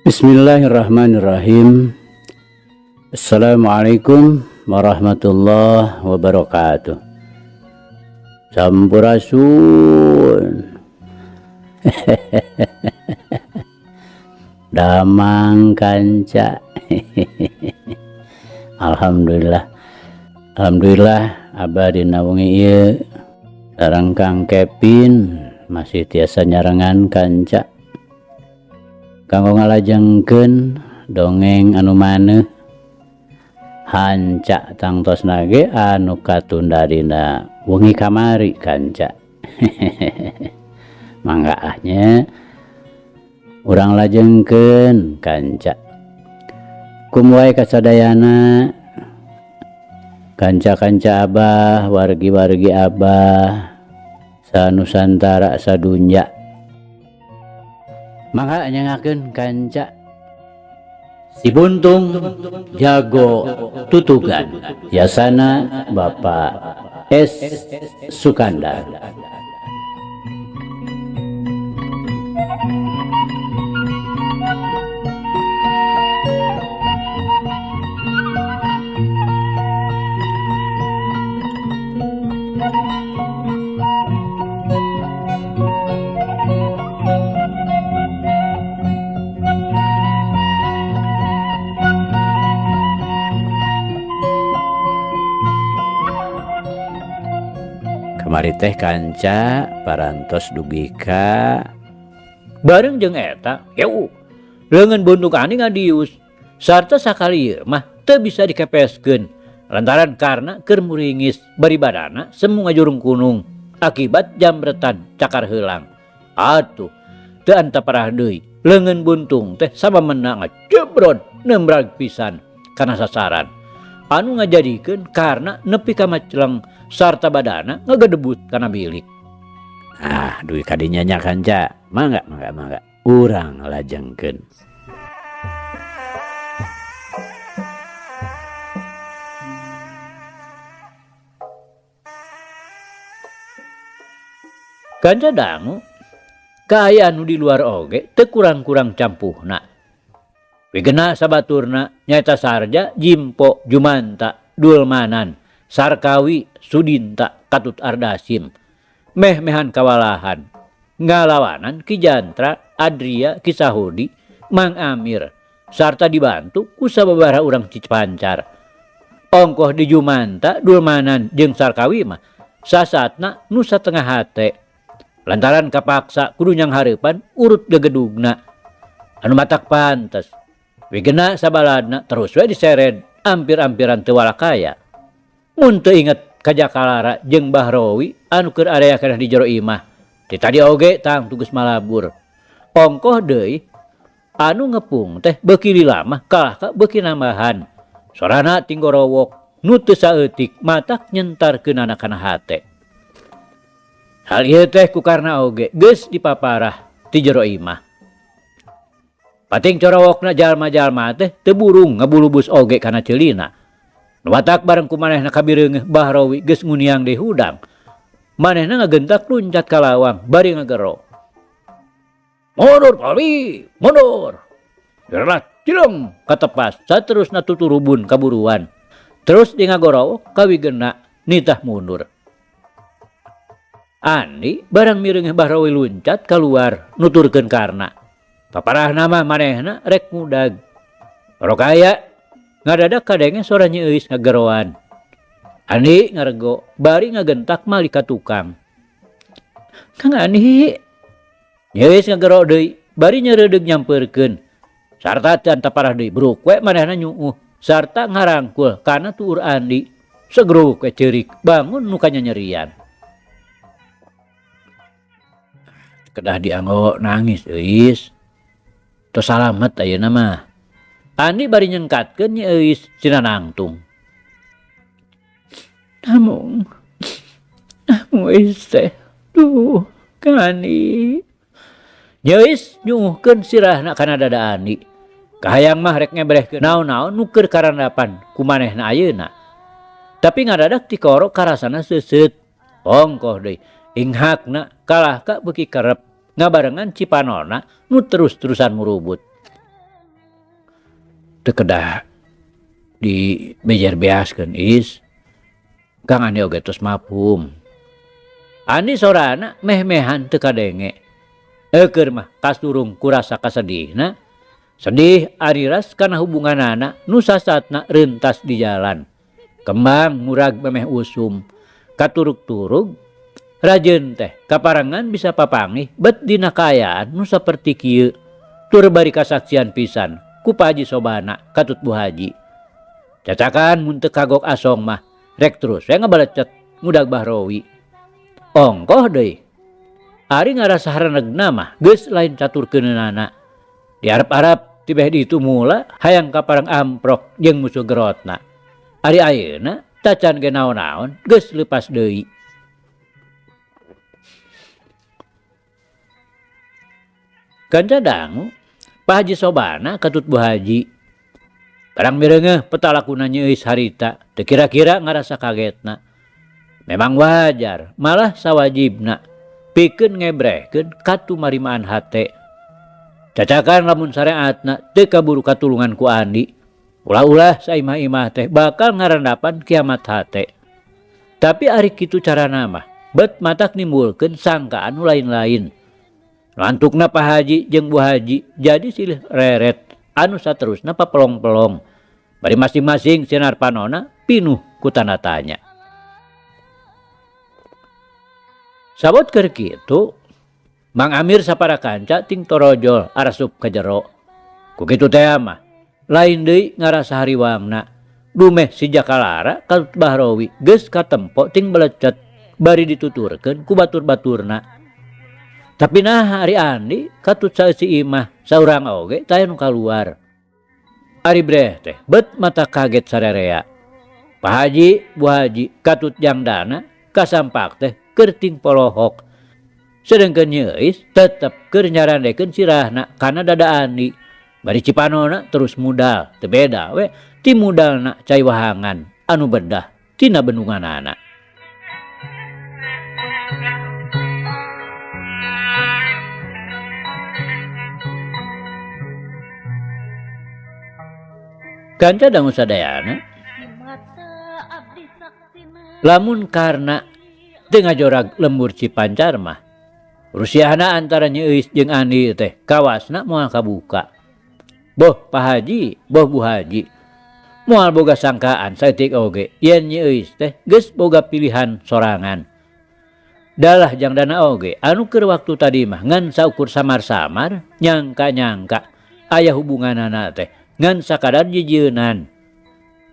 Bismillahirrahmanirrahim. Assalamualaikum warahmatullahi wabarakatuh. Sampurasun. Damang kanca. Alhamdulillah. Alhamdulillah abadina wengi ieu sareng Kang Kevin masih tiasa nyarengan kanca kanggo ngalajengkeun dongeng anu maneh hanca tangtosna ge anu katunda dina wengi kamari kanca. Mangga ahnya urang lajengkeun kanca. Kumwae kasadayana kanca-kanca abah, wargi-wargi abah sanusantara sadunya. Mangga nyangakeun kanca si Buntung jago tutugan, yasana Bapak S. Sukandar. Kamari teh kanca parantos dugika bareng jeung eta yeuh leungeun Buntung ani ngadius sarta sakali ieu mah teu bisa dikepeskeun lantaran karena keur muringis baribadana semu ngajurung kunung akibat jambretan cakar heulang. Atuh teu anta parah deui leungeun Buntung teh samemena ngajebrod nembrag pisan kana sasaran anu ngajadikeun karena nepi ka macleng sarta badana ngagedebut kana bilik. Duy kadinya nya kanca. Mangga. Urang lajengkeun. Kanca dangu kaayaan nu di luar oge teu kurang-kurang campuhna. Wigena sabaturna nyaeta Sarja, Jimpo, Jumanta, Dulmanan, Sarkawi, Sudinta, Katut Ardasim, meh-mehan kawalahan, ngalawanan Ki Jantra, Adria, Ki Sahudi, Mang Amir, sarta dibantu ku sababaraha urang Cipancar. Ongkoh di Jumanta, Dulmanan jeung Sarkawi mah sasatna nu satengah hate. Lantaran kapaksa kudu nyang hareupan urut gegedugna. Anu matak pantes. Wigena sabaladna terus we diseret ampir-ampiran teu walakaya. Mun teu inget Kajakalara jeung Bahrowi anu keur area keneh di jero imah. Ti tadi oge tang tugas malabur. Ongkoh deui anu ngepung teh beuki lila mah kalah ka beuki nambahan. Sorana tinggorowok nu teu saeutik matak nyentarkeun anak-anak hate. Hal ieu teh ku karna oge geus dipaparah ti jero imah. Pating corowokna jalma-jalma teh teu burung ngabulubus oge kana ceulina. Nu watak bareng ku manehna kabireungeuh Bahrowi geus nguniang deui hudang. Manehna ngagentak luncat ka lawang bari ngagero. Mundur Palwi, mundur. Gerak cileng katepas saterusna tuturubun kaburuan. Terus di ngagorowok kawigeuna nitah mundur. Andi barang mireungeuh Bahrowi luncat kaluar nuturkeun karna. Paparahna mah manehna rek ngudag. Rokaya ngadadak kadenge sora Nyi Euis ngageroan. Andi ngarego bari ngagentak malih ka tukang. Kang Andi. Nyi Euis ngagero deui bari nyereudeg nyampeurkeun. Sarta teu anta parah deui bruk we manehna nyuuh sarta ngarangkul kana tuur Andi. Segruk we ceurik bangun nu kanyanyerian. Kedah dianggo nangis Euis. Tos salamet ayeuna mah. Andi bari nyengkatkeun Nyi Euis cenah nangtung. Namun Euis teh. Duh, Kang Andi. Nyi Euis nyuuhkeun sirahna kana dada Andi. Kahayang mah rek ngebrehkeun naon-naon nu keur karandapan ku manehna ayeuna. Tapi ngadadak ti koro karasana seuseut. Ongkoh deui inghakna kalah ka beuki kerep ngabarengan cipanona nu terus-terusan murubut. teu kedah di bejer beaskeun is. Kang Ani oge tos mafhum. Ani sorana meh-mehan teu kadenge. Keur mah kasurung ku rasa kasedihna. Sedih ariras kana hubunganana nu sasatna reuntas di jalan. Kembang murag memeh usum. Katurug-turug rajeun teh kaparangan bisa papangih bet dina kaayaan nu saperti kieu. Tur bari kasaksian pisan ku Pak Haji Sobana katut Bu Haji. Cacakan mun teu kagok asong mah rek terus we ngabalecet ngudag Bahrowi. Ongkoh deui. Ari ngarasa harenegna mah geus lain caturkeunana. Diarep-arep tibeh ditu mula hayang kaparang amprok jeung musuh gerotna. Ari ayeuna tacan ge naon-naon geus leupas deui. Kanca dangu Pak Haji Sobana katut Bu Haji. Barang mireungeuh petalakuna nyeuis harita teu kira-kira ngarasa kagetna. Memang wajar, malah sawajibna pikeun ngebrehkeun katumarimaan hate. Cacakan lamun sareatna teu kaburu katulungan ku Andi. Ulah-ulah saimah-imah teh bakal ngarandapan kiamat hate. Tapi ari kitu carana mah bet matak nimbulkeun sangkaan nu lain-lain. Lantukna Pak Haji jeung Bu Haji jadi silih reret anu saterusna papelong-pelong. Bari masing-masing sinar panona pinuh ku tanda tanya. Sabot keur kitu, Mang Amir sapara kanca ting torojol arasup ka jero. Ku kitu teh mah lain deui ngarasa hariwangna. Dumeh si Jakalara katut Bahrowi geus katempo ting belecet bari dituturkeun ku batur-baturna. Tapi nah ari Andi katut saeusi imah saurang oge taya nu kaluar. Ari breh teh bet mata kaget sarerea. Pak Haji, Bu Haji katut jangdana kasampak teh keur ting polohok. Sedengkeun nyeuis tetep keur nyarandekeun sirahna kana dada Andi. Bari cipanona terus mudal teu beda we ti mudalna cai wahangan anu bedah tina bendunganana. Kanca dangu sadayana lamun karna teu ngajorag lembur Cipancar mah rusiahna antara nyeuis jeung Andi teh kawasna moal kabuka. Boh Pak Haji, boh Bu Haji moal boga sangkaan saeutik oge yen nyeuis teh geus boga pilihan sorangan. Dalah jangdana oge anu keur waktu tadi mah ngan saukur samar-samar nyangka-nyangka aya hubunganana teh ngan sakadar jijeunan.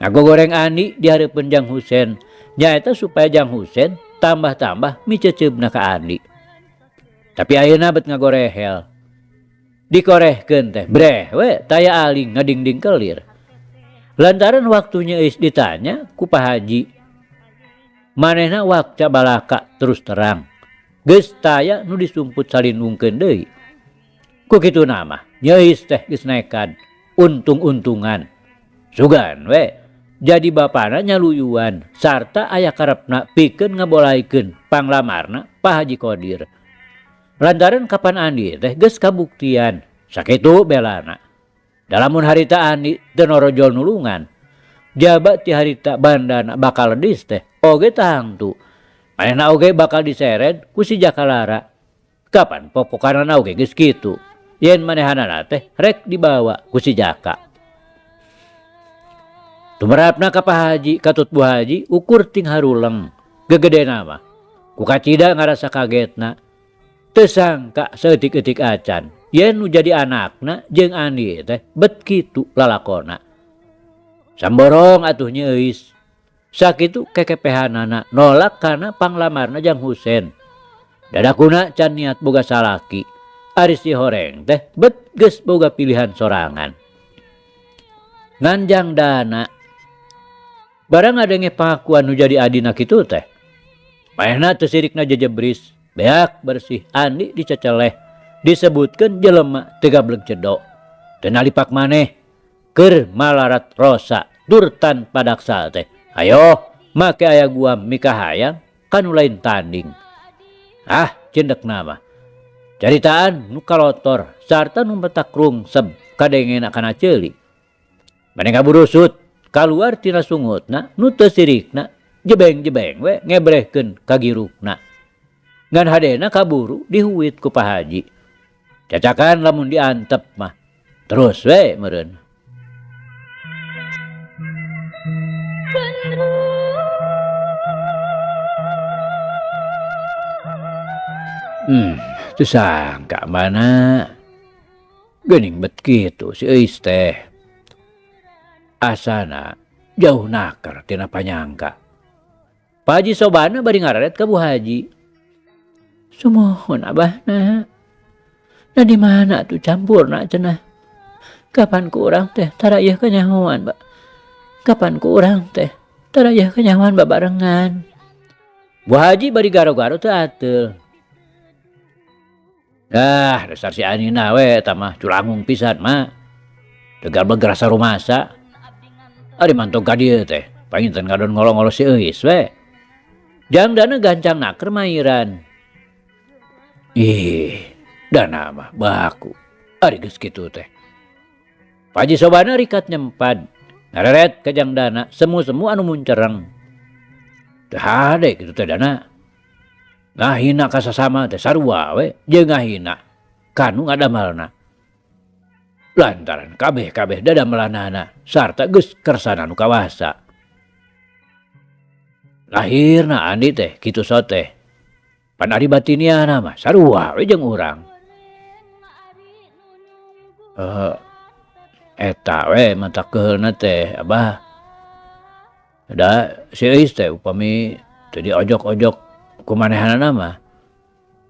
Ngagogoreng Andi di hareupeun Jang Husen nyaeta supaya Jang Husen tambah-tambah miceceubna ka Andi. Tapi ayeuna bet ngagorehel. Dikorehkeun teh breh we taya aling ngadingding kelir. Lantaran waktunya geus ditanya ku Pak Haji. Manehna wakca balaka terus terang. Geus taya nu disumput salindungkeun deui. Ku kituna mah nyeuis teh geus nekat. Untung-untungan. Sugan we jadi bapana nyaluyuan sarta aya karepna pikeun ngabolaikeun panglamarna Pak Haji Kodir. Lantaran kapan Andi teh geus kabuktian sakitu belana. Dalamun harita Andi teu norojol nulungan, jabat ti harita bandana bakal ledis teh oge tangtu. Manehna oge bakal diseret ku si Jakalara. Kapan popokanana oge geus kitu. Yen manehanana teh rek dibawa ku si Jaka. Tumerapna ka Pak Haji katut Bu Haji ukur ting haruleng. Gegedena mah ku kacida ngarasa kagetna. Teu sangka saeutik-eutik acan yen nu jadi anakna jeung Andi teh bet kitu lalakona. Samborong atuh nyeuis. Sakitu kekepehanana nolak kana panglamarna Jang Husen. Dadakuna can niat boga salaki. Ari si horeng teh bet geus boga pilihan sorangan. Nganjang dana barang ngadenge pangakuan nu jadi adina kitu teh. Manehna teu sirikna jejebris, beak bersih Andi diceceleh, disebutkeun jelema teu gablek cedok. Teu nalipak maneh keur malarat rosa tur tanpa daksa teh. Hayo make aya guam mikahayang kanu lain tanding. Ah cendekna mah caritaan nu kalotor sarta nu metak rungseb kadengena kana ceuli. Bade ngaburusut kaluar tina sungutna nu teu sirikna jebeng-jebeng we ngebrehkeun ka girukna. Ngan hadena kaburu dihuit ku Pak Haji. Cacakan lamun diantep mah terus we meureun. Teu sangka mana geuning bet kitu si Eis teh. Asana jauh nakar tina panyangka. Pak Haji Sobana bari ngararet ka Bu Haji. Sumohon abahna. Nah di mana tuh campurna cenah? Kapan ku urang teh tarayeuh kanyahoan, Mbak? Kapan ku urang teh tarayeuh kanyahoan babarengan? Bu Haji bari garo-garo teu ateul. Dasar si Anina we eta mah culangung pisan mah. Tegal beger rasa rumasa. Ari mantong ka dieu teh, panginten ngadon ngolo-ngolo si Eis we. Jangdana gancang naker mairan. Dana mah baku. Ari geus kitu teh. Pak Haji Sobana rikat nyempad. Ngareret ka jangdana semu-semu anu muncereng. Teu hade kitu teh dana. Ngahina ka sasama teh sarua we jeung ngahina kanu ngadamelna. Lantaran kabeh-kabeh dadamelanana sarta geus kersana nu kawasa. Lahirna Andi teh kitu soteh. Pan ari batiniana mah sarua we jeung urang. Eta we mata keheulna teh Abah. Da si Eis teh upami teu diojok-ojok ku manehanana mah.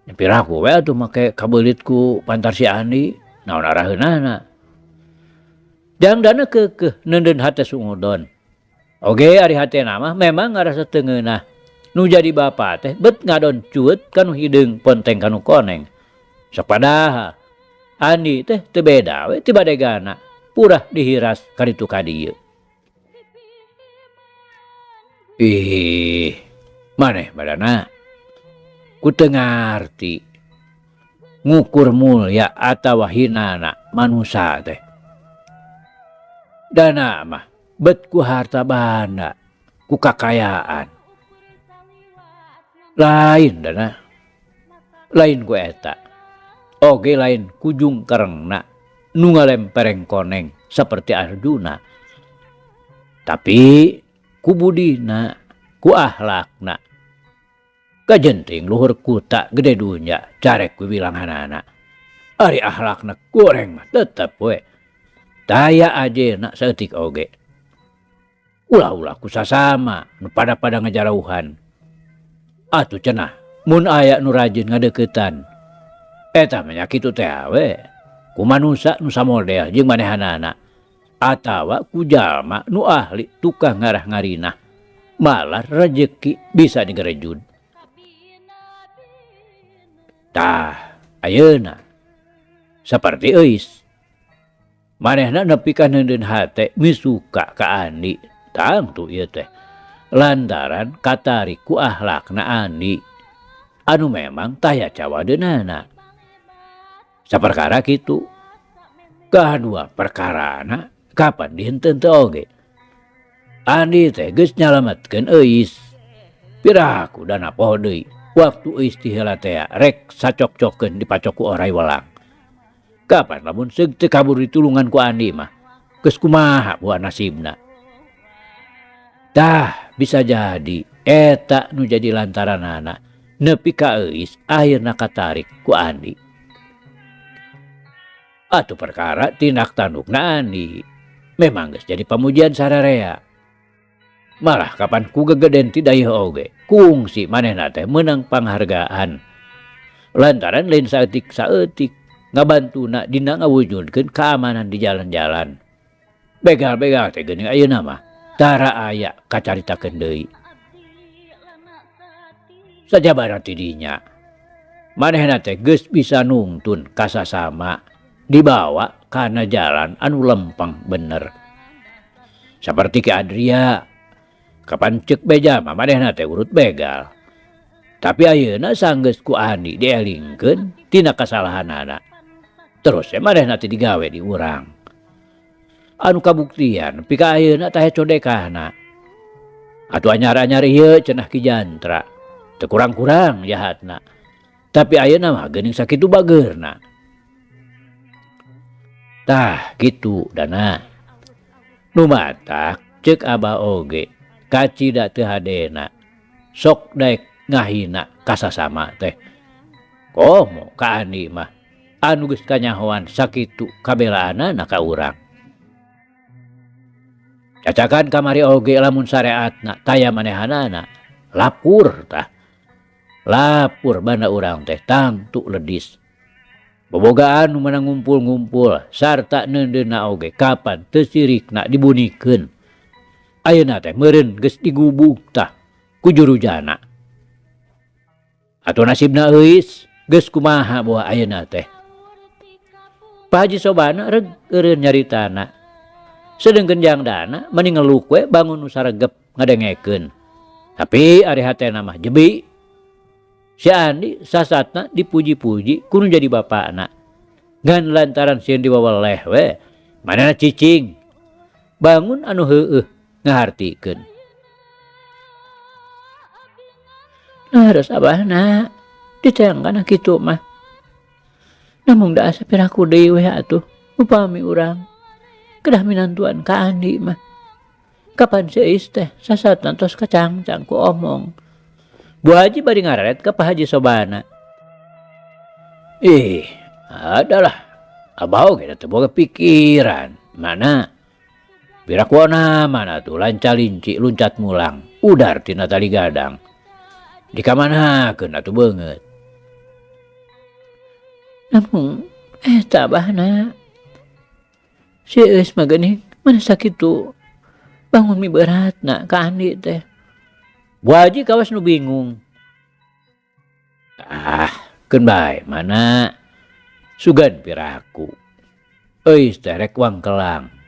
Nyepiraku we atuh make kabeulit ku pantar si Andi naon araheunana. Jangdana keukeuh neundeun hate sungudon. Oge ari hatena mah memang ngarasa teu ngeunah. Nu jadi bapa teh bet ngadon cuet kanu hideung ponteng kanu koneng. Sok padaha Andi teh teu beda we ti badegana. Purah dihiras kaditu ka dieu. Maneh badana ku teu ngarti ngukur mulya atawa hinana manusa teh. Dana mah bet ku harta banda, ku kakayaan. Lain dana. Lain ku eta. Oge lain ku jungkerengna nu ngalempereng koneng saperti Arjuna. Tapi ku budina, ku ahlakna. Kajenting luhur kuta gede dunya carek ku bilanganana. Ari ahlakna goreng mah tetep we. Daya ajena saeutik oge. Ulah-ulah ku sasama nu pada-pada ngajarauhan. Atuh cenah mun aya nu rajin ngadeuketan. Eta mah nya kitu teh we. Ku manusa nu samodel jeung manehanana. Atawa ku jalma nu ahli tukang ngarah ngarinah. Malah rejeki bisa digerejud. Tah, ayeuna saperti Eis. Manehna nepi ka neundeun hate misuka ka Andi. Tangtu ieu teh. Lantaran katarik ku ahlakna Andi. Anu memang taya cawadeunana. Saperkara kitu. Kadua perkarana kapan dihenteu teu oge. Andi teh geus nyalametkeun Eis. Piraku dana poho deui. Waktu Eis ti heula teh rek sacok-cokkeun dipacok ku orai welang. Kapan lamun seug teu kabur ditulungan ku Andi mah. Geus kumaha buah nasibna. Tah bisa jadi eta nu jadi lantaranana nepi ka Eis akhirna katarik ku Andi. Atuh perkara tindak tandukna Andi memang geus jadi pamujian sararea. Malah kapan ku gegeden ti dayeuh oge kungsi manehna teh meunang panghargaan. Lantaran lain saeutik-saeutik ngabantuna dina ngawujudkeun keamanan di jalan-jalan. Begal-begal teh geuning ayeuna mah tara aya kacaritakeun deui. Sajabana ti dinya manehna teh geus bisa nungtun ka sasama dibawa kana jalan anu lempeng bener. Saperti Ki Adria, kapan ceuk beja mah manehna teh urut begal. Tapi ayeuna sanggeus ku Andi dielingkeun tina kasalahanana. Terus manehna teh digawe di urang. anu kabuktian pika ayeuna teh codekahna. Atuh anyar-anyar ieu cenah Ki Jantra. Teu kurang-kurang jahatna. Tapi ayeuna mah geuning sakitu bageurna. Tah kitu dana. Nu matak ceuk Abah oge kacida teu hadena. Sok daek ngahina kasasama teh. Komo ka Andi mah anu geus kanyahoan sakitu kabelaanna ka urang. Cacakan kamari oge lamun syariatna taya manehanana lapur tah. Lapur bana urang teh tangtu ledis. Bobogaan nu meunang ngumpul-ngumpul sarta neundeuna oge kapan teu sirikna dibunikeun. Ayeuna teh meureun geus digubug tah ku juru jana. Atuh nasibna euis geus kumaha boa ayeuna teh. Pak Haji Sobana reg eureun nyaritana. Sedengkeun jangdana meni ngeluk we bangun nu saregep ngadengekeun. Tapi ari hatena mah jebi. Si Andi sasatna dipuji-puji kudu jadi bapakna. Ngan lantaran sieun diwaweleh we manehna cicing. Bangun anu heueuh ngahartikeun. Naros abahna ditayangkan kitu mah. Namun da asa piraku deui we atuh upami urang kedah minantuan ka Andi mah. Kapan seueus teh sasatna tos kacangcang ku omong. Bu Haji bari ngaret ke Pak Haji Sobana. Adalah abah oge teu boga pikiran. Mana Birakwana mana tuh lanca-linci luncat mulang udar tina tali gadang. Dikamanakeun atuh beungeut. Namun eta abahna seueus mah geuning mana sakitu bangun mi beratna ka Andi teh. Bu Haji kawas nu bingung. Keun bae mana sugan piraku. Euis teh rek wangkelang.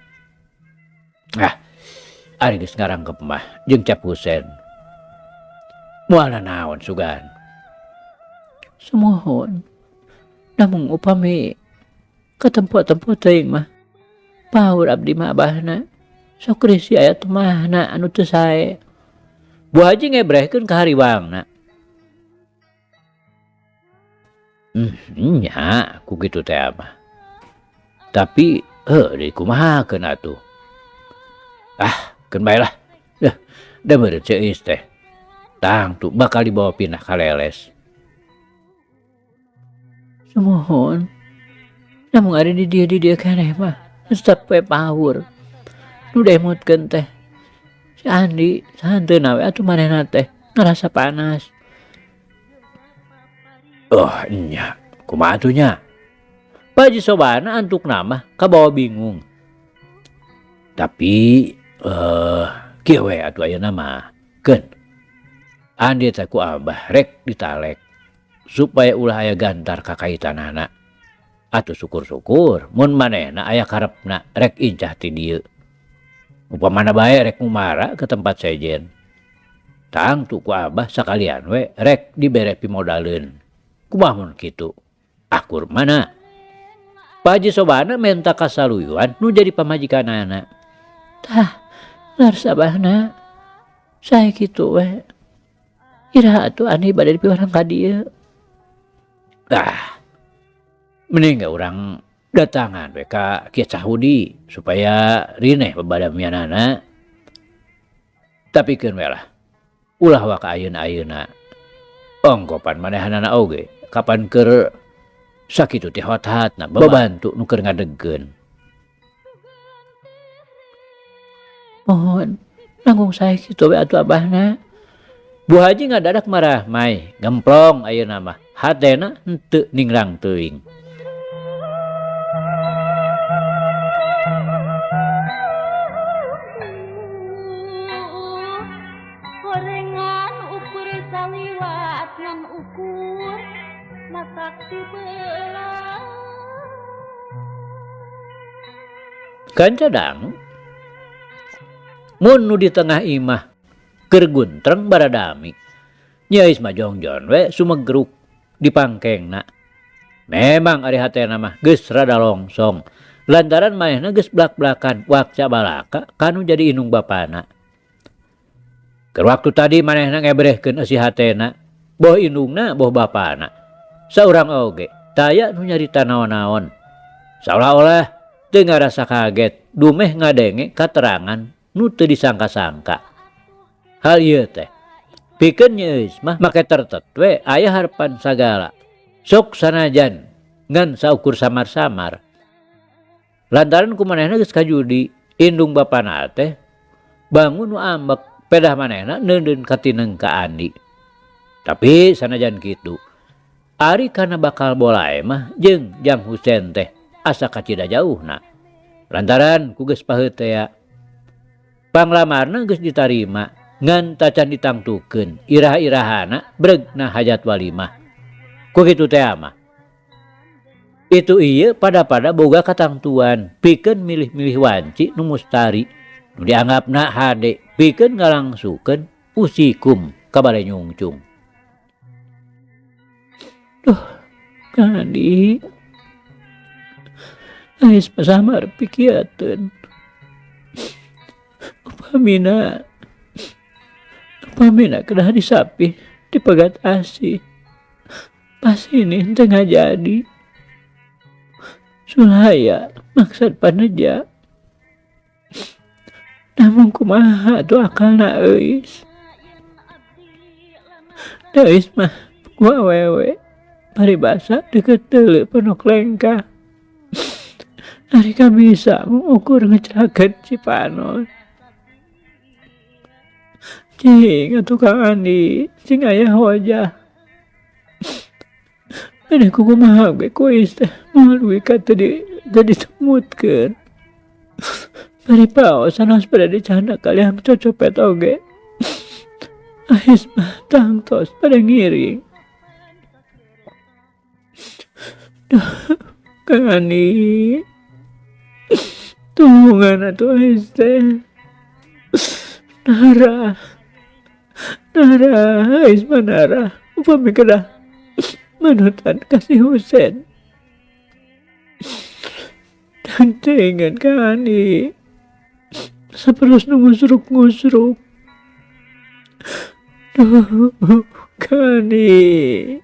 Ari geus ngarangkep mah jeung Cap Husen. Moalna naon sugan? Sumohon. Namun upami ka tempo-tempo teuing mah paur abdi mah abahna sok risi aya temahna anu teu sae. Bu Haji ngebrehkeun ka hariwangna. Nya ku kitu teh mah. Tapi deui kumahakeun atuh. Keun bae lah. Da meureun seueus teh. Tangtu bakal dibawa pindah ka leles. Sumohon. Namun ari di dieu keneh mah tetep we paur. Nu demutkeun teh si Andi santeuna we atuh manehna teh ngarasa panas. Nya, kumaha atuh nya? Pak Haji Sobana antukna mah kabawa bingung. Tapi kieu we atuh ayeuna mah keun. Andi teh ku abah rek ditalek supaya ulah aya gantar kakaitanana. Atuh syukur-syukur mun manehna aya karepna rek incah ti dieu. Upamana bae rek ngumara ke tempat sejen. Tangtu ku abah sakalian we rek dibere pimodaleun. Kumaha mun kitu? Akur mana? Pak Haji Sobana menta kasaluyuan nu jadi pamajikanana. Tah, lar sabahna sae kitu we. Iraha atuh Andi bade dipiwarang ka dieu. Mending urang datangan we ka Kiai Cahudi supaya rineh pabadamianana. Tapi keun we lah. Ulah wa ka ayeuna-ayeuna. Ongkopan manehanana oge kapan keur sakitu teh hot-hatna babantu nu keur ngadegkeun. Mohon nanggung sae kitu we atuh abahna. Bu Haji ngadadak marah mai gemplong ayeuna mah hatena henteu ningrang teuing. Gorengan ukur saliwat ngan ukur masak dibelah. Kan cadang mun nu di tengah imah keur guntreng baradami nya geus mah jongjon we sumegruk di pangkengna. Memang ari hatena mah geus rada longsong Lantaran manehna geus blak-blakan wakca balaka kanu jadi inung bapana. Keur waktu tadi manehna ngebrehkeun eusi hatena, boh indungna boh bapana. Saurang oge taya nu nyarita naon-naon. Seolah-olah teu ngarasa kaget, dumeh ngadenge katerangan nu teu disangka-sangka. Hal ieu teh pikeun Nyi Eus mah make tertet we aya harapan sagala. Sok sanajan ngan saukur samar-samar. Lantaran kumanehna geus kajudi, indung bapana teh bangun nu ambek pedah manehna neuneun katineng ka Andi. Tapi sanajan kitu, ari kana bakal bolae mah jeung Jang Husen teh asa kacida jauhna. Lantaran ku geus pahetea, panglamarna geus ditarima ngan tacan ditangtukeun irah-irahana bregna hajat walimah. Ku kitu teh mah. Itu ieu pada boga katangtuan pikeun milih-milih wanci nu mustari nu dianggapna hade pikeun ngalangsukeun usikum ka Balai Nyungcung. Duh, Kandi ais pasamar pikiateun. Upamina kedah disapih dipegat asih. Pas ini teu ngajadi. Sulaya maksud paneja. Namun kumaha tu akalna Eus. Da Eus mah ku awewe paribasa deket deuleu Pondok Lengkah. Ari ka bisa mengukur ngecelakeun si Panon. Cing atuh Kang Andi, cing aya hojah. Ada kumaha ge ku Eus teh melalui kata ditemutkeun. Bari paos sanes pada dicanda kalian cocopet oge. Ais mah tangtos pada ngiring. Duh, Kang Andi. Tunggungan atuh Ais teh. Nara Ais mah nara. Upami kedah manutan kasih Husen. Dan dengan Kang Andi saperus ngusruk-ngusruk. Duh, Kang Andi,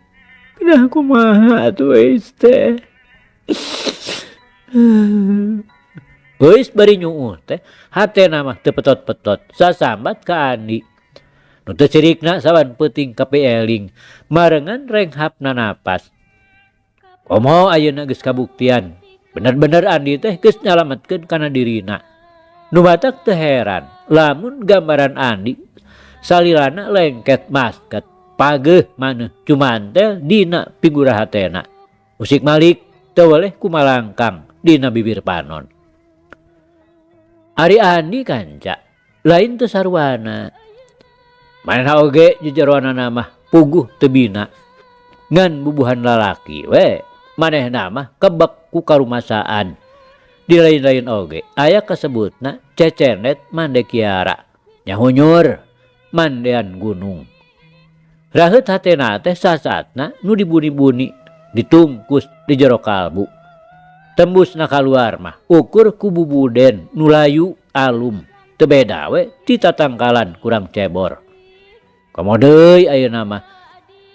kenapa kumaha tuh Eus teh? Eus bari nyuuh teh hatena mah teu petot-petot sasambat ka Andi. Nu teu cirikna saban peuting kape eling marengan renghapna napas. Komo ayeuna geus kabuktian, bener-bener Andi teh geus nyalametkeun kana dirina. Nu batak teu heran lamun gambaran Andi salilana lengket masket pageuh maneh cuman teh dina figura hatena. Usik malik teu weleh kumalangkang dina bibir Panon. Ari Andi kanca lain teu sarwana. Manehna oge jejeroanana mah puguh teu bina. Ngan bubuhan lalaki we manehna mah kebek ku karumasaan. Di lain-lain oge aya kasebutna cecenet mande kiara, nyahunyur mandean gunung. Raheut hatena teh sasatna nu dibuni-buni ditungkus di jero kalbu. Tembusna kaluar mah ukur ku bubuden nu layu alum teu beda we ti tatangkalan kurang cebor. Komo deui ayeuna mah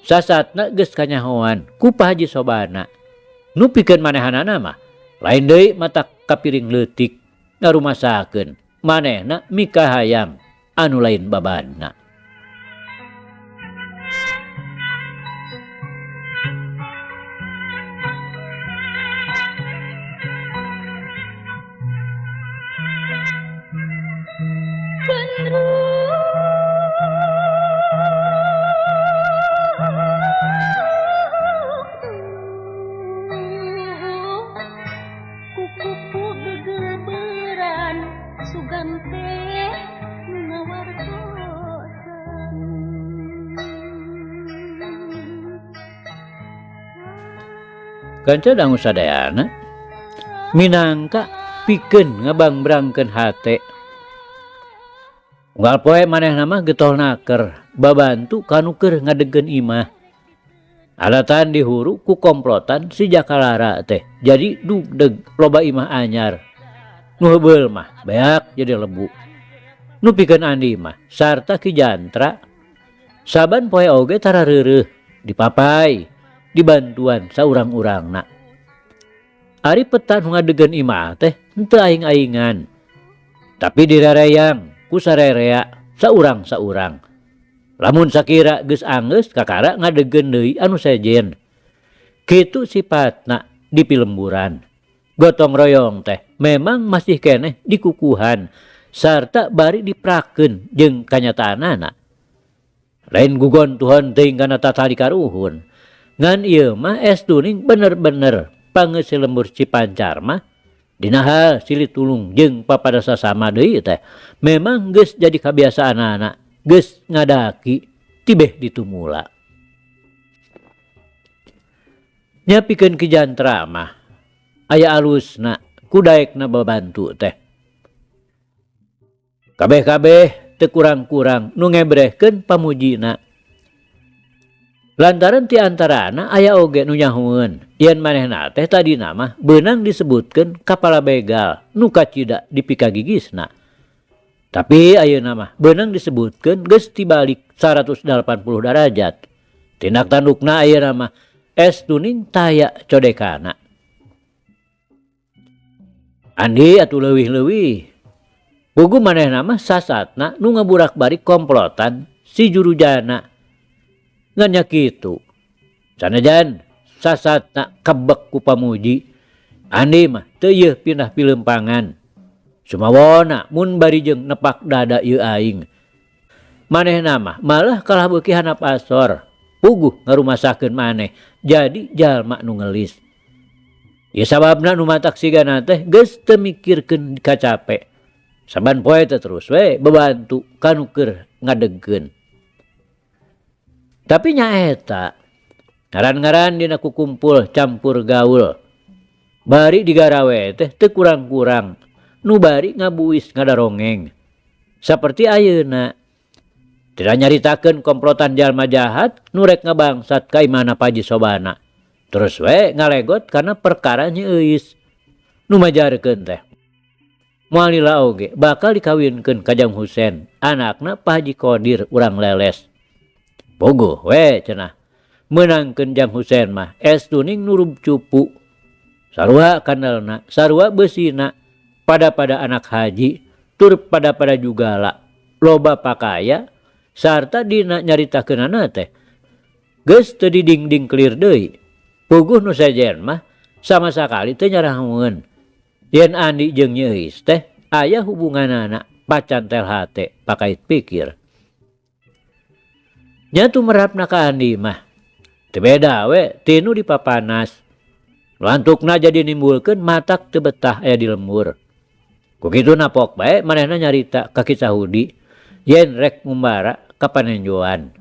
sasatna geus kanyahoan ku Pak Haji Sobana. Nu pikeun manehanana mah lain deui mata kapiring leutik ngarumasakeun manehna mika hayang anu lain babanna. Kanca dangu sadayana minangka pikeun ngabangbrangkeun hate. Unggal poe manehna mah getol naker babantu kanu keur ngadegkeun imah. Alatan dihuru ku komplotan si Jakalara teh. Jadi dugdeg loba imah anyar. Nu heubeul mah beak jadi lebu. Nu pikeun Andi mah sarta Ki Jantra saban poe oge tara reureuh dipapai dibantuan saurang-urangna. Ari petan ngadegeun imah teh henteu aing-aingan. Tapi dirareyang ku sarerea saurang-saurang. Lamun sakira geus anggeus kakara ngadegeun deui anu sejen. Kitu sifatna di pilemburan. Gotong royong teh memang masih keneh dikukuhan sarta bari diprakeun jeung kanyataanana. Lain gugon Tuhan teuing kana tatali karuhun. Ngan ieu mah estuning bener-bener pangeus lembur Cipancar mah dina hal silih tulung jeung papada sasama deui teh memang geus jadi kabiasaanana, geus ngadaki tibeh ditumula. Nya pikeun Ki Jantra mah aya alusna ku daekna babantu teh. Kabeh-kabeh teu kurang-kurang nu ngebrehkeun pamujina. Lantaran ti antarana aya oge nu nyahueun yen manehna teh tadina mah beunang disebutkeun kapala begal nu kacida di pikagigisna. Tapi ayeuna mah beunang disebutkeun geus tibalik 180 derajat. Tindak tandukna ayeuna mah estuning taya codekana. Andi atuh leuwih-leuwih. Pugu manehna mah sasatna nu ngaburak-barik komplotan si Jurujana. Ngan nya kitu. Sanajan sasatna kebek ku pamuji, Andi mah teu yeuh pindah pileumpangan. Sumawona mun bari jeung nepak dada ieu aing. Manehna mah malah kalah beuki handap asor. Puguh ngarumasakeun maneh jadi jalma nu ngelis. Ya sababna nu matak sigana teh geus teu mikirkeun kacape. Saban poe teh terus we bebantu kanu keur ngadegkeun. Tapi nyaeta ngaran-ngaran dina kukumpul campur gaul. Bari digarawe teh teu kurang-kurang nu bari ngabuis ngadarongeng. Saperti ayeuna tidak nyaritakeun komplotan jalma jahat nu rek ngabangsat ka imahna Paji Sobana. Terus we ngalegot karena perkara nya euis nu majarkeun teh. Moal lila oge bakal dikawinkeun ka Jang Husen, anakna Pak Haji Qodir urang leles. Bogoh we cenah. Meunangkeun Jang Husen mah estuning nurub cupu. Sarua kandalna, sarua beusina, pada-pada anak haji, tur pada-pada jugala, loba pakaya, sarta dina nyaritakeunana teh geus teu didingding clear deui. Puguh nu sejen mah sama sakali teu nyaraheun. Yen Andi jeung Nyeuis teh aya hubunganana pacantel hate pakait pikir. Nya tumerapna ka Andi mah teu beda we tinu dipapanas. Lantukna jadi nimbulkeun matak teu betah aya di lembur. Ku kitu napok bae manehna nyarita ka Ki Sahudi yen rek ngumbara ka panenjoan.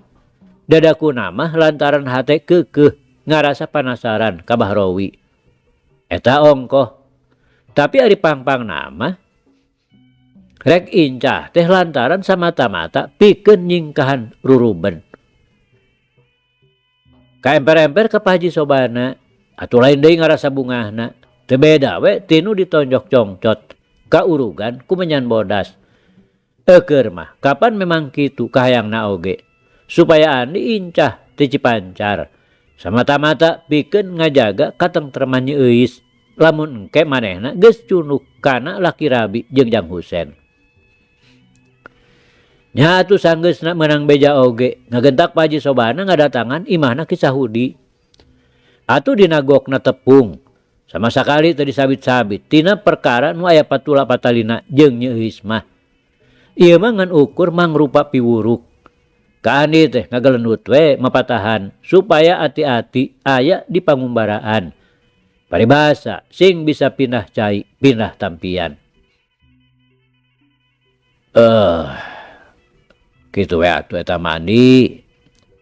Dadakuna mah lantaran hate keukeuh ngarasa panasaran ka Bahrowi. Eta ongkoh. Tapi ari pangpang nama rek incah teh lantaran samata-mata pikeun nyingkahan ruruben. Ka emper-emper ka Pak Haji Sobana atuh lain deui ngarasa bungahna. Teu beda we tinu ditonjok congcot ka urugan ku menyan bodas. Keur mah kapan memang kitu kahayangna oge supaya Andi incah ti Cipancar. Samata-mata pikeun ngajaga katengtreman Nyeuis. Lamun engke manehna geus cunuk kana laki rabi jeung Jang Husen. Nya atuh sanggeusna meunang beja oge ngagentak Pak Haji Sobana ngadatangan imahna Ki Sahudi. Atuh dinagokna tepung sama sakali teu disabit-sabit tina perkara nu aya patula patalina jeung Nyeuis mah. Ieu mah ngan ukur mangrupa piwuruk. Ka Andi teh ngagelendut we mapatahan supaya ati-ati aya di pangumbaraan. Paribasa sing bisa pindah cai, pindah tampian. Kitu we atuh eta mandi.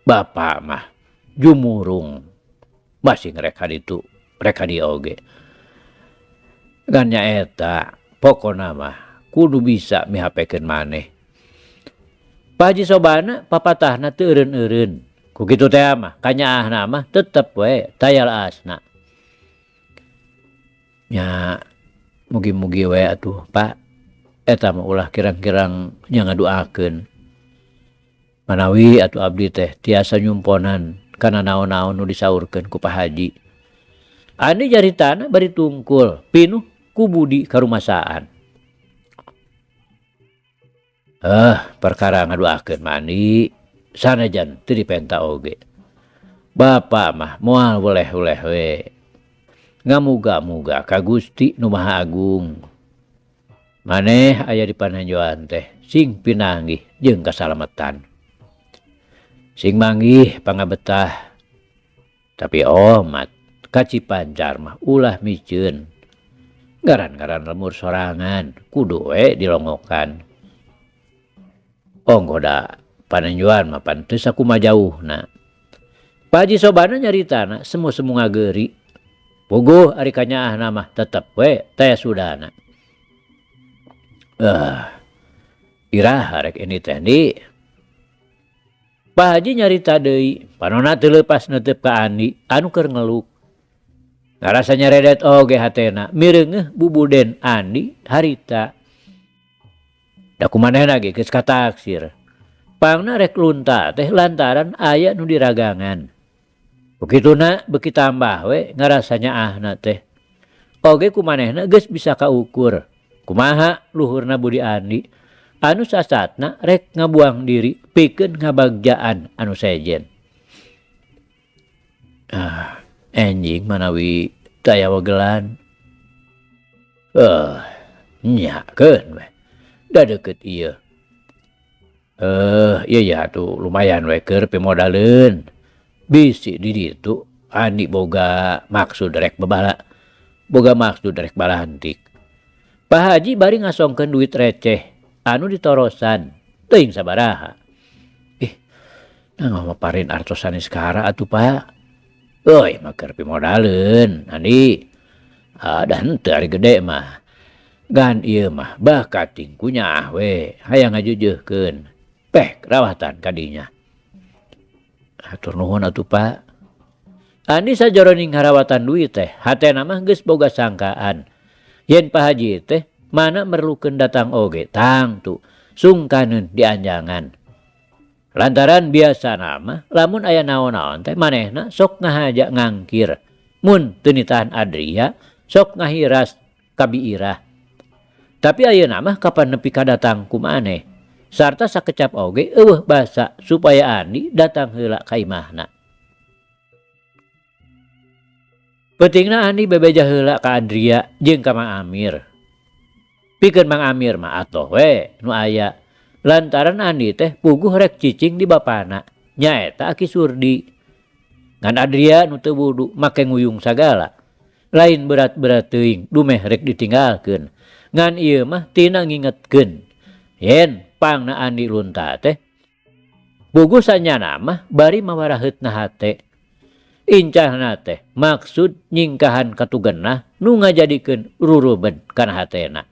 Bapak mah jumurung. Masih ngrek haditu, rek hadi oge. Gan nyaeta pokona mah kudu bisa mihapekeun maneh. Pak Haji Sobana papatahna teu eureun-eureun. ku kitu teh mah kanyaahna mah tetep we taya laasna. Nya mugi-mugi we atuh Pak eta mah ulah kirang-kirang nya ngaduakeun. Manawi atuh abdi teh tiasa nyumponan kana naon-naon nu disaurkeun ku Pak Haji. Ani jaritana bari tungkul pinuh ku budi karumasaan. Perkara ngaduakeun mani sanajan teu dipenta oge. Bapa mah moal weleh-weleh we. Ngamuga-muga ka Gusti Nu Maha Agung. Maneh aya di pananjoan teh sing pinanggih jeung kasalametan. Sing manggih pangabetah. Tapi omat kacipancar mah ulah miceun. Garan-garan lemur sorangan kudu we dilongokan. Nggoda panenjuan mah pan teu sakumaha jauhna. Pak Haji Sobana nyaritana semu-semu ngageuri. Puguh ari kanyaahna mah tetep we taya sudana. Iraha rek ini teh di. Pak Haji nyarita deui, panonna teu leupas neuteup ka Andi anu keur ngeluk. Ngarasa nyaredet oge hatena mireungeuh bubuden Andi harita. Da kumanehna ge geus kataksir. Pangna rek lunta teh lantaran aya nu diragangan. Begituna beuki tambah we ngarasa nyaahna teh. Oge kumanehna geus bisa kaukur kumaha luhurna budi Andi anu sasatna rek ngabuang diri pikeun ngabagjaan anu sejen. Enjing manawi taya wagelan. Nyakeun we. Da deukeut ieu. Ieu ya atuh lumayan we keur pimodaleun. Bisi di ditu Andi boga maksud rek babala. Boga maksud rek balantik. Pak Haji bari ngasongkeun duit receh anu ditorosan teuing sabaraha. Nangong maparin artosane sekara atuh Pak. Euy mah keur pimodaleun Andi. Dan teu ari gede mah. Gan ieu mah bakating kunyah we hayang ngajujeuhkeun. Peh rawatan kadinya. Hatur nuhun atuh Pak. Andi sajroning ngarawatan duit teh hatena mah geus boga sangkaan. Yen Pak Haji teh mana merlukeun datang oge tangtu sungkaneun dianjangan. Lantaran biasana mah lamun aya naon-naon teh manehna sok ngahaja ngangkir. Mun teu nitahan adria sok ngahiras kabiirah. Tapi ayeuna mah kapan nepi ka datang ku maneh. Sarta sakecap oge eueuh basa supaya Andi datang heula ka imahna. Pentingna Andi bebeja heula ka Andria jeung ka Mang Amir. Pikeun Mang Amir mah atoh we nu aya. Lantaran Andi teh puguh rek cicing di bapana. Nyaeta Aki Surdi. Ngan Andria nu teu wudu make nguyung sagala. Lain berat-berat teuing dumeh rek ditinggalkeun. Ngan ieu mah tina ngingetkeun. Yen pangna Andi lunta teh puguh sanyana mah bari mawaraheutna hate. Incahna teh maksud nyingkahan katugenna nu ngajadikeun ruruben kana hatena.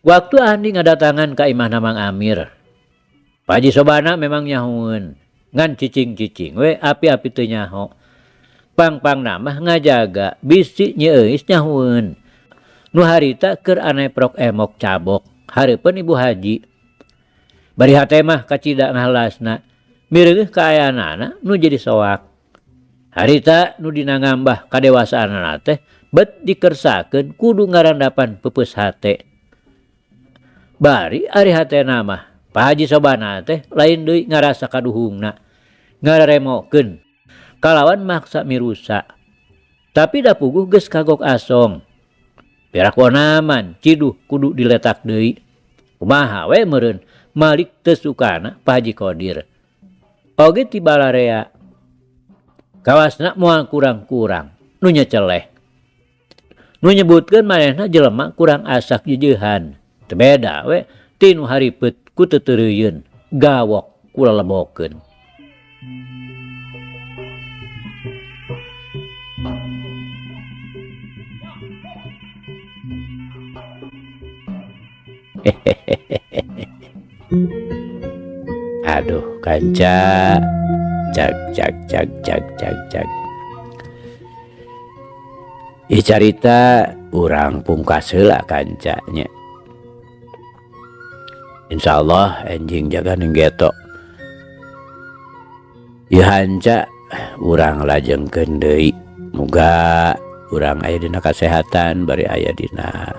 Waktu Andi ngadatangan ka imahna Mang Amir, Pak Haji Sobana memang nyahoeun. Ngan cicing-cicing we api-api teu nyaho. Pang-pangna mah ngajaga bisi nyeueus nyahoeun. Nu harita keur aneprok emok cabok hareupeun Ibu Haji. Bari hate mah kacida ngahalasna mireungeuh kaayanana nu jadi soak. Harita nu dina ngambah kadewasaanna teh bet dikersakeun kudu ngarandapan peupeus hate. Bari ari hatena mah Pak Haji Sobana teh lain deui ngarasa kaduhungna ngareremokeun kalawan maksa mirusa. Tapi da puguh geus kagok asong. Pirak onaman ciduh kudu diletak deui. Kumaha we meureun malik teu sukana Pak Haji Qadir. Oge ti balarea. Kawasna moal kurang-kurang nu nyeceleh. Nu nyebutkeun manehna jelema kurang asak jeujehan. Teu beda we ti nu haripeut ku teuteureuyeun gawok ku lelebokeun. Aduh kanca, cak. Ieu carita urang pungkas heula kancanya. Insyaallah enjing jaga nenggeto. Ieu hanca urang lajengkeun deui. Muga urang aya dina kasehatan bari aya dina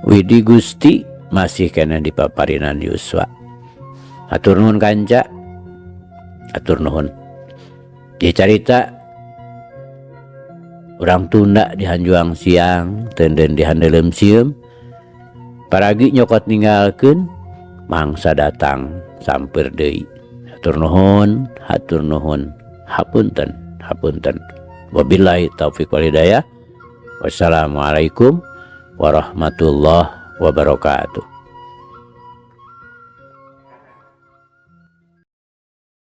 widi Gusti masih kena dipaparinan yuswa. Atur nuhun kanca. Atur nuhun. Ieu carita urang tunda di hanjuang siang teudeun di handeulem sieum. Paragi nyokot ninggalkeun mangsa datang samper deui. Hatur nuhun, hapunten. Wabillahi taufiq wal hidayah. Wassalamualaikum warahmatullahi wabarakatuh.